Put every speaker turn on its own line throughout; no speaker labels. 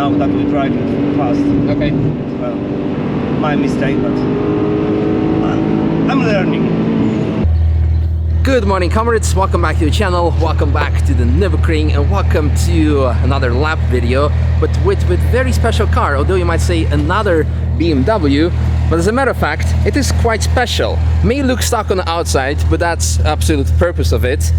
now that we drive it fast.
Okay.
Well, my mistake, but I'm learning.
Good morning, comrades. Welcome back to the channel. Welcome back to the Nürburgring, and welcome to another lap video, but with very special car. Although you might say another BMW, but as a matter of fact, it is quite special. May look stock on the outside, but that's absolute purpose of it.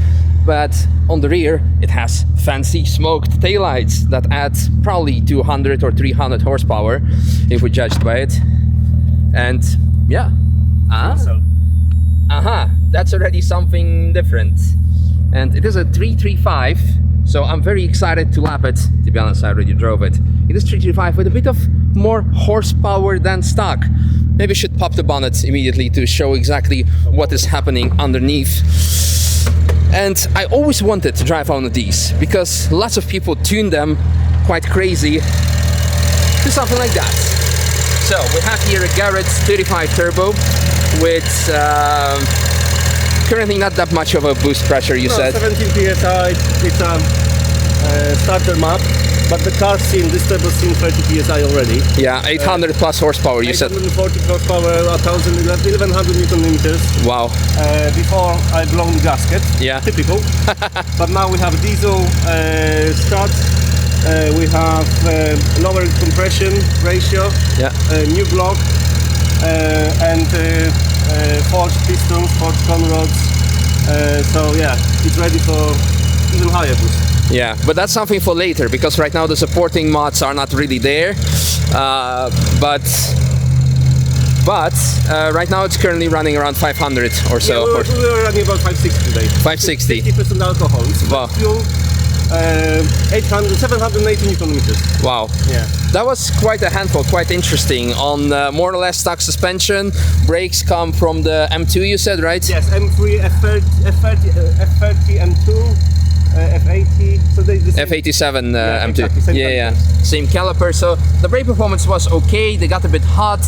But on the rear, it has fancy smoked taillights that add probably 200 or 300 horsepower, if we judged by it. And yeah, that's already something different. And it is a 335, so I'm very excited to lap it. To be honest, I already drove it. It is 335 with a bit of more horsepower than stock. Maybe I should pop the bonnet immediately to show exactly what is happening underneath. And I always wanted to drive one of these because lots of people tune them quite crazy to something like that. So we have here a Garrett 35 turbo with currently not that much of a boost pressure, you said.
17 psi, it's a starter map, but the car scene, this turbo scene 30 psi already.
Yeah, 800 plus horsepower, you said.
840 horsepower, 1100 newton meters.
Wow.
Before I blown the gasket,
yeah.
Typical. But now we have diesel start, we have lower compression ratio,
yeah.
New block, and forged pistons, forged conrods. So yeah, it's ready for even higher boost.
Yeah, but that's something for later, because right now the supporting mods are not really there. But right now it's currently running around 500 or so.
Yeah, we were running about 560 today.
560.
50% alcohol.
Wow.
Fuel, 780 newton meters.
Wow.
Yeah.
That was quite a handful, quite interesting. On more or less stock suspension, brakes come from the M2, you said, right?
Yes, M3, F30, M2. F80, so they
F87
yeah,
M2.
Exactly,
yeah, same caliper. So the brake performance was okay. They got a bit hot,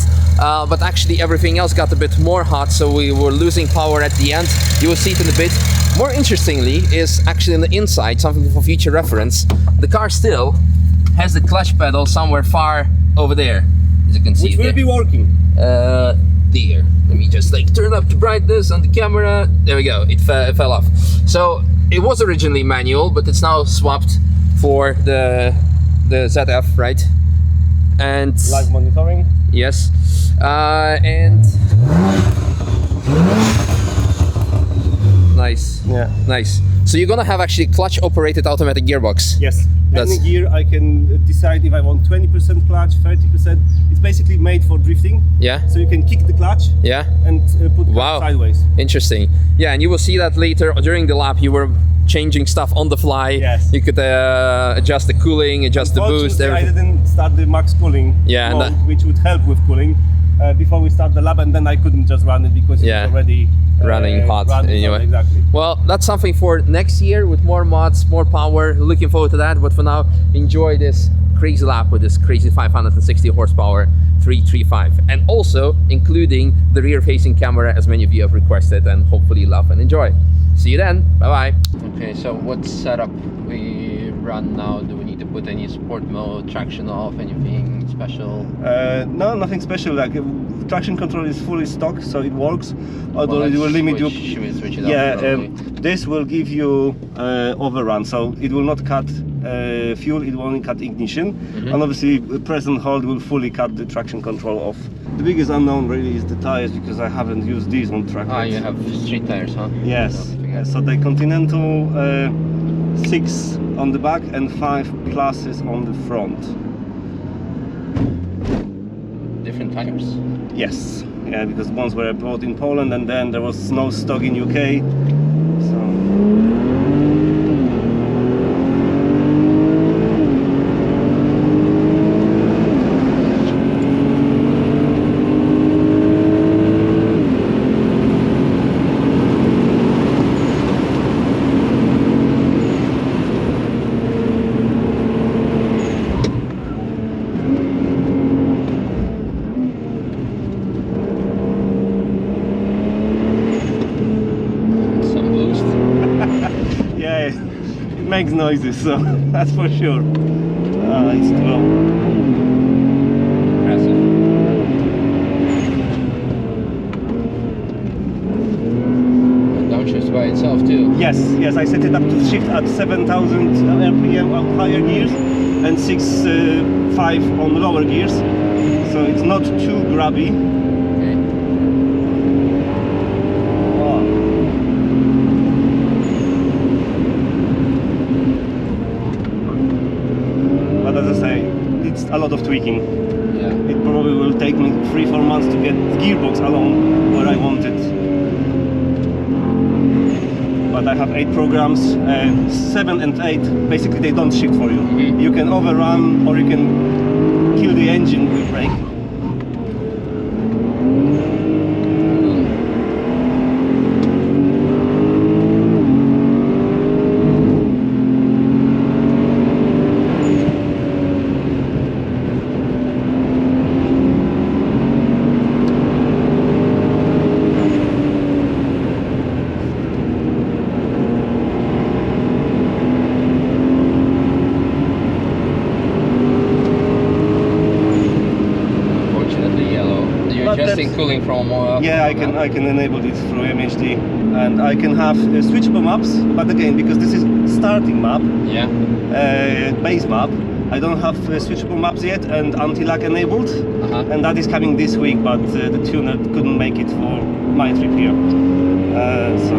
but actually everything else got a bit more hot. So we were losing power at the end. You will see it in a bit. More interestingly is actually on the inside, something for future reference. The car still has the clutch pedal somewhere far over there, as you can see.
Which will be working.
There. Let me just like turn up the brightness on the camera. There we go. It fell off. So it was originally manual, but it's now swapped for the ZF, right? And
live monitoring.
Yes. And nice.
Yeah.
Nice. So you're gonna have actually clutch operated automatic gearbox.
Yes.
That's...
Any gear I can decide if I want 20% clutch, 30%. It's basically made for drifting.
Yeah.
So you can kick the clutch.
Yeah.
And put clutch sideways.
Interesting. Yeah, and you will see that later during the lap. You were changing stuff on the fly.
Yes.
You could adjust the cooling, adjust the boost. Everything.
I didn't start the max cooling mode, which would help with cooling before we start the lap, and then I couldn't just run it because it's already
running hot. Anyway.
Exactly.
Well, that's something for next year with more mods, more power. Looking forward to that. But for now, enjoy this crazy lap with this crazy 560 horsepower 335, and also including the rear-facing camera, as many of you have requested, and hopefully love and enjoy. See you then. Bye bye. Okay, so what setup we run now? Do we need to put any sport mode, traction off, anything special?
No, nothing special. Like traction control is fully stock, so it works. Although it will limit you.
Should we switch it up?
Yeah, this will give you overrun, so it will not cut fuel. It will only cut ignition, and obviously press and hold will fully cut the traction control off. The biggest unknown really is the tires, because I haven't used these on track.
Ah, you have street tires, huh?
Yes. So the Continental 6 on the back and 5 pluses on the front.
Different tires?
Yes. Yeah, because ones were bought in Poland, and then there was no stock in UK. So. makes noises, so that's for sure. It's too low.
Impressive. And downshift by itself too.
Yes, I set it up to shift at 7,000 RPM on higher gears and 6.5 on lower gears, so it's not too grabby.
Okay.
Oh. But as I say, it's a lot of tweaking.
Yeah.
It probably will take me 3-4 months to get gearbox along where I want it. But I have 8 programs, 7 and 8, basically they don't shift for you.
Mm-hmm.
You can overrun or you can kill the engine with brake.
Adjusting cooling from
yeah, I can enable it through MHD, and I can have switchable maps. But again, because this is starting map,
yeah,
base map, I don't have switchable maps yet and anti-lag enabled, and that is coming this week. But the tuner couldn't make it for my trip here, so.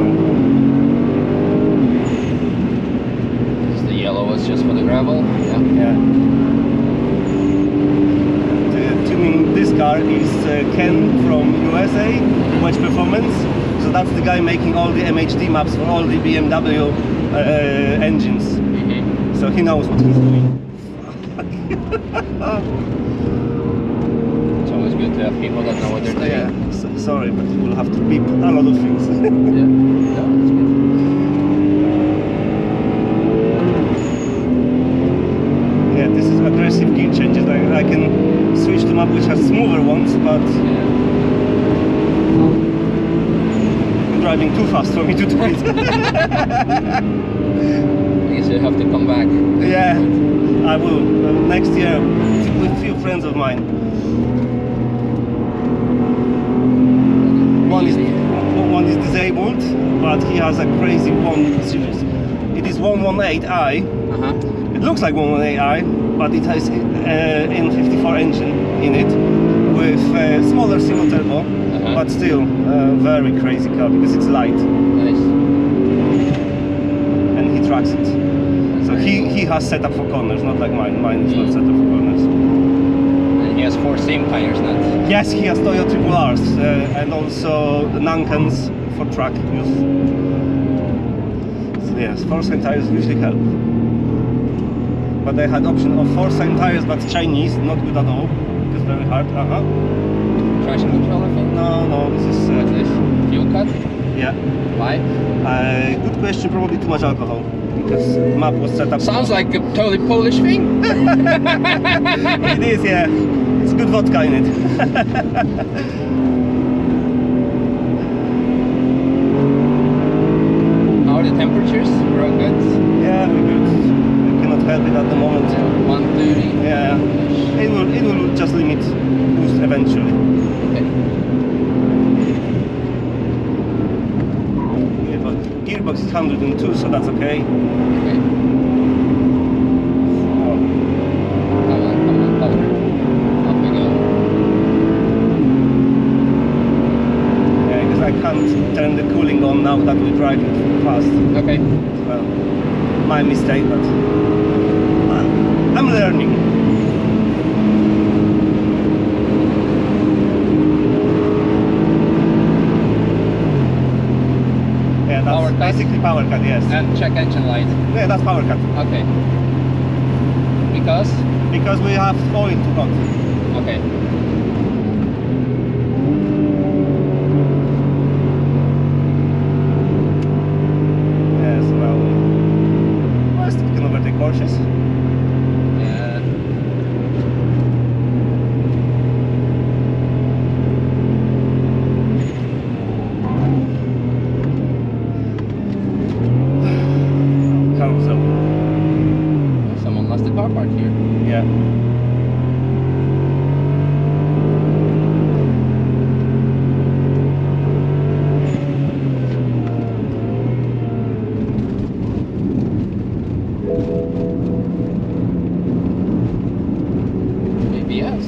The yellow was just for the gravel.
Yeah. This car is Ken from USA, Wedge Performance. So that's the guy making all the MHD maps for all the BMW engines.
Mm-hmm.
So he knows what he's doing.
It's always good to have people that know what they're doing.
Yeah. So, sorry, but we'll have to beep a lot of things.
Yeah, that's good.
Yeah, this is aggressive gear changes. I can switch to map which has smoother ones, but you're driving too fast for me to do it.
I guess you have to come back.
Yeah, I will. Next year with a few friends of mine. One is disabled, but he has a crazy 1 series. It is 118i. It looks like 118i, but it has an 54 engine in it with smaller single turbo, but still very crazy car because it's light.
Nice.
And he tracks it. So he has set up for corners, not like mine. Mine is not set up for corners.
And he has 4 same tires, not?
Yes, he has Toyo Triple Rs and also the Nankans for track use. So yes, 4-sign tires usually help. But they had option of 4-sign tires, but Chinese, not good at all, because very hard.
Traction control, I think?
No, this is...
What's this? Fuel cut?
Yeah.
Why?
Good question, probably too much alcohol, because map was set up...
Sounds like a totally Polish thing.
It is, yeah. It's good vodka in it.
How are the temperatures? We're all good?
Yeah, we're good. Help it at the moment.
130.
Yeah, it will just limit boost eventually.
Okay.
Yeah, but gearbox is 102, so that's okay.
Okay.
Oh.
Come on, power. Up we go.
Yeah, because I can't turn the cooling on now that we're driving fast.
Okay.
Well, my mistake, but I'm learning. Yeah, that's
Power cut?
basically power cut, yes.
And check engine light.
Yeah, that's power cut.
Okay. Because?
Because we have oil to cut.
Okay.
Yes, well, still can overtake Porsches.
Yeah.
Carousel.
Someone lost the car part here.
Yeah.
ABS.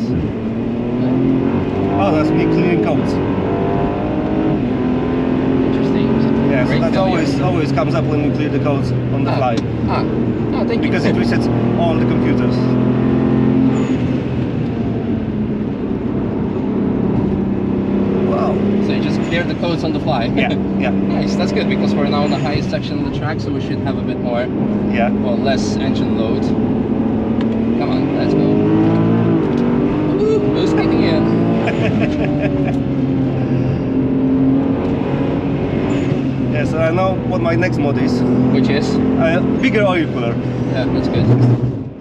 Oh, that's me clearing codes.
Interesting.
Yeah, so
Brake
that
failure.
always comes up when you clear the codes on the fly.
Oh, thank
Because
you.
it resets all the computers. Wow.
So you just clear the codes on the fly.
Yeah, yeah,
Nice, that's good because we're now on the highest section of the track, so we should have a bit more,
yeah.
well, less engine load. Come on, let's go. Woo, who's kicking in?
Yeah, so I know what my next mod is.
Which is?
Bigger oil cooler.
Yeah, that's good.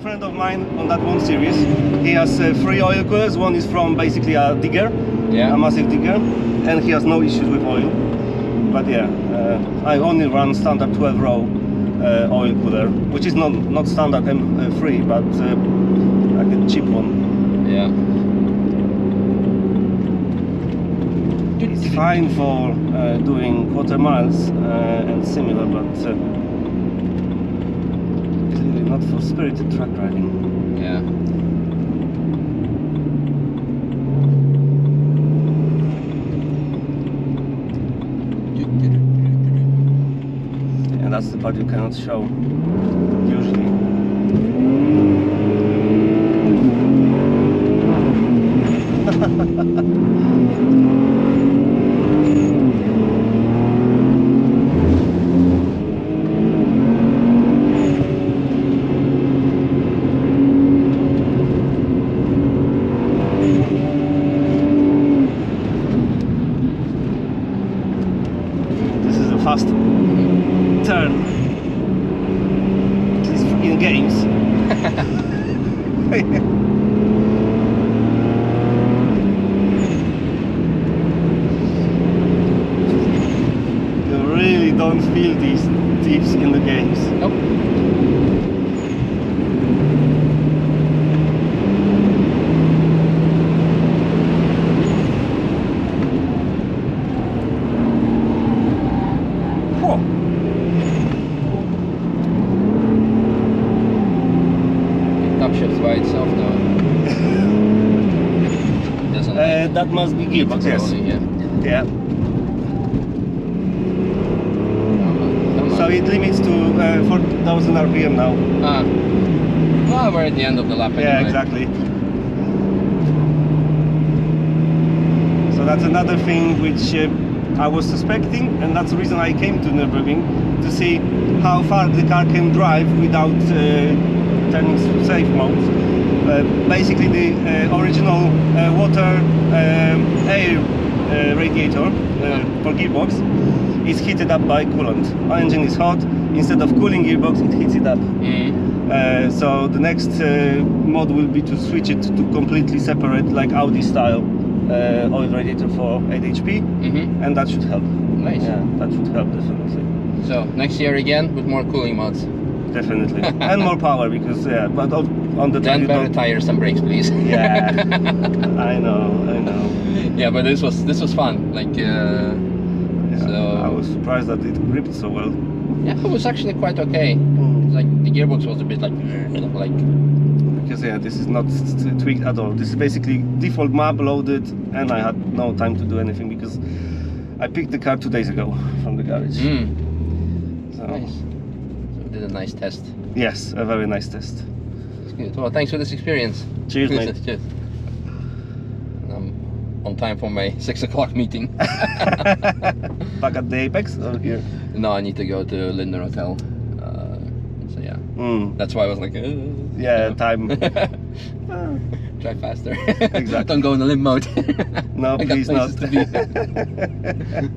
Friend of mine on that one series, he has 3 oil coolers. One is from basically a digger,
Yeah.
a massive digger, and he has no issues with oil. But yeah, I only run standard 12 row oil cooler, which is not standard M3, but like a cheap one.
Yeah.
It's fine for doing quarter miles and similar, but clearly not for spirited track riding.
Yeah.
And that's the part you cannot show usually. This is a fast turn, at least in games. You really don't feel these tips in the games.
Nope.
Whoa.
It upshifts by itself now. Doesn't
That must be gearbox, yes.
yeah.
Yeah.
Come on.
So it limits to 4,000 RPM now.
Well, we're at the end of the lap anyway.
Yeah, exactly. So that's another thing which I was suspecting, and that's the reason I came to Nürburgring, to see how far the car can drive without turning safe mode. Basically the original water air radiator for gearbox is heated up by coolant. Our engine is hot, instead of cooling gearbox it heats it up. So the next mod will be to switch it to completely separate, like Audi style oil radiator for 8 HP, and that should help.
Nice.
Yeah, that should help definitely.
So next year again with more cooling mods.
Definitely. And more power, because yeah, but on the
Then better tires and brakes, please.
Yeah, I know.
Yeah, but this was fun. Like,
Yeah,
so
I was surprised that it gripped so well.
yeah, it was actually quite okay. Like the gearbox was a bit like,
Because yeah, this is not tweaked at all. This is basically default map loaded, and I had no time to do anything because I picked the car 2 days ago from the garage. So,
nice. So we did a nice test.
yes, a very nice test.
It's good. Well, thanks for this experience.
Cheers, mate.
Cheers. I'm on time for my 6 o'clock meeting.
Back at the Apex or here?
No, I need to go to Lindner Hotel. So yeah, that's why I was like,
Yeah, time.
drive faster.
Exactly.
Don't go in the limp mode.
No,
I got
please not.
places to be.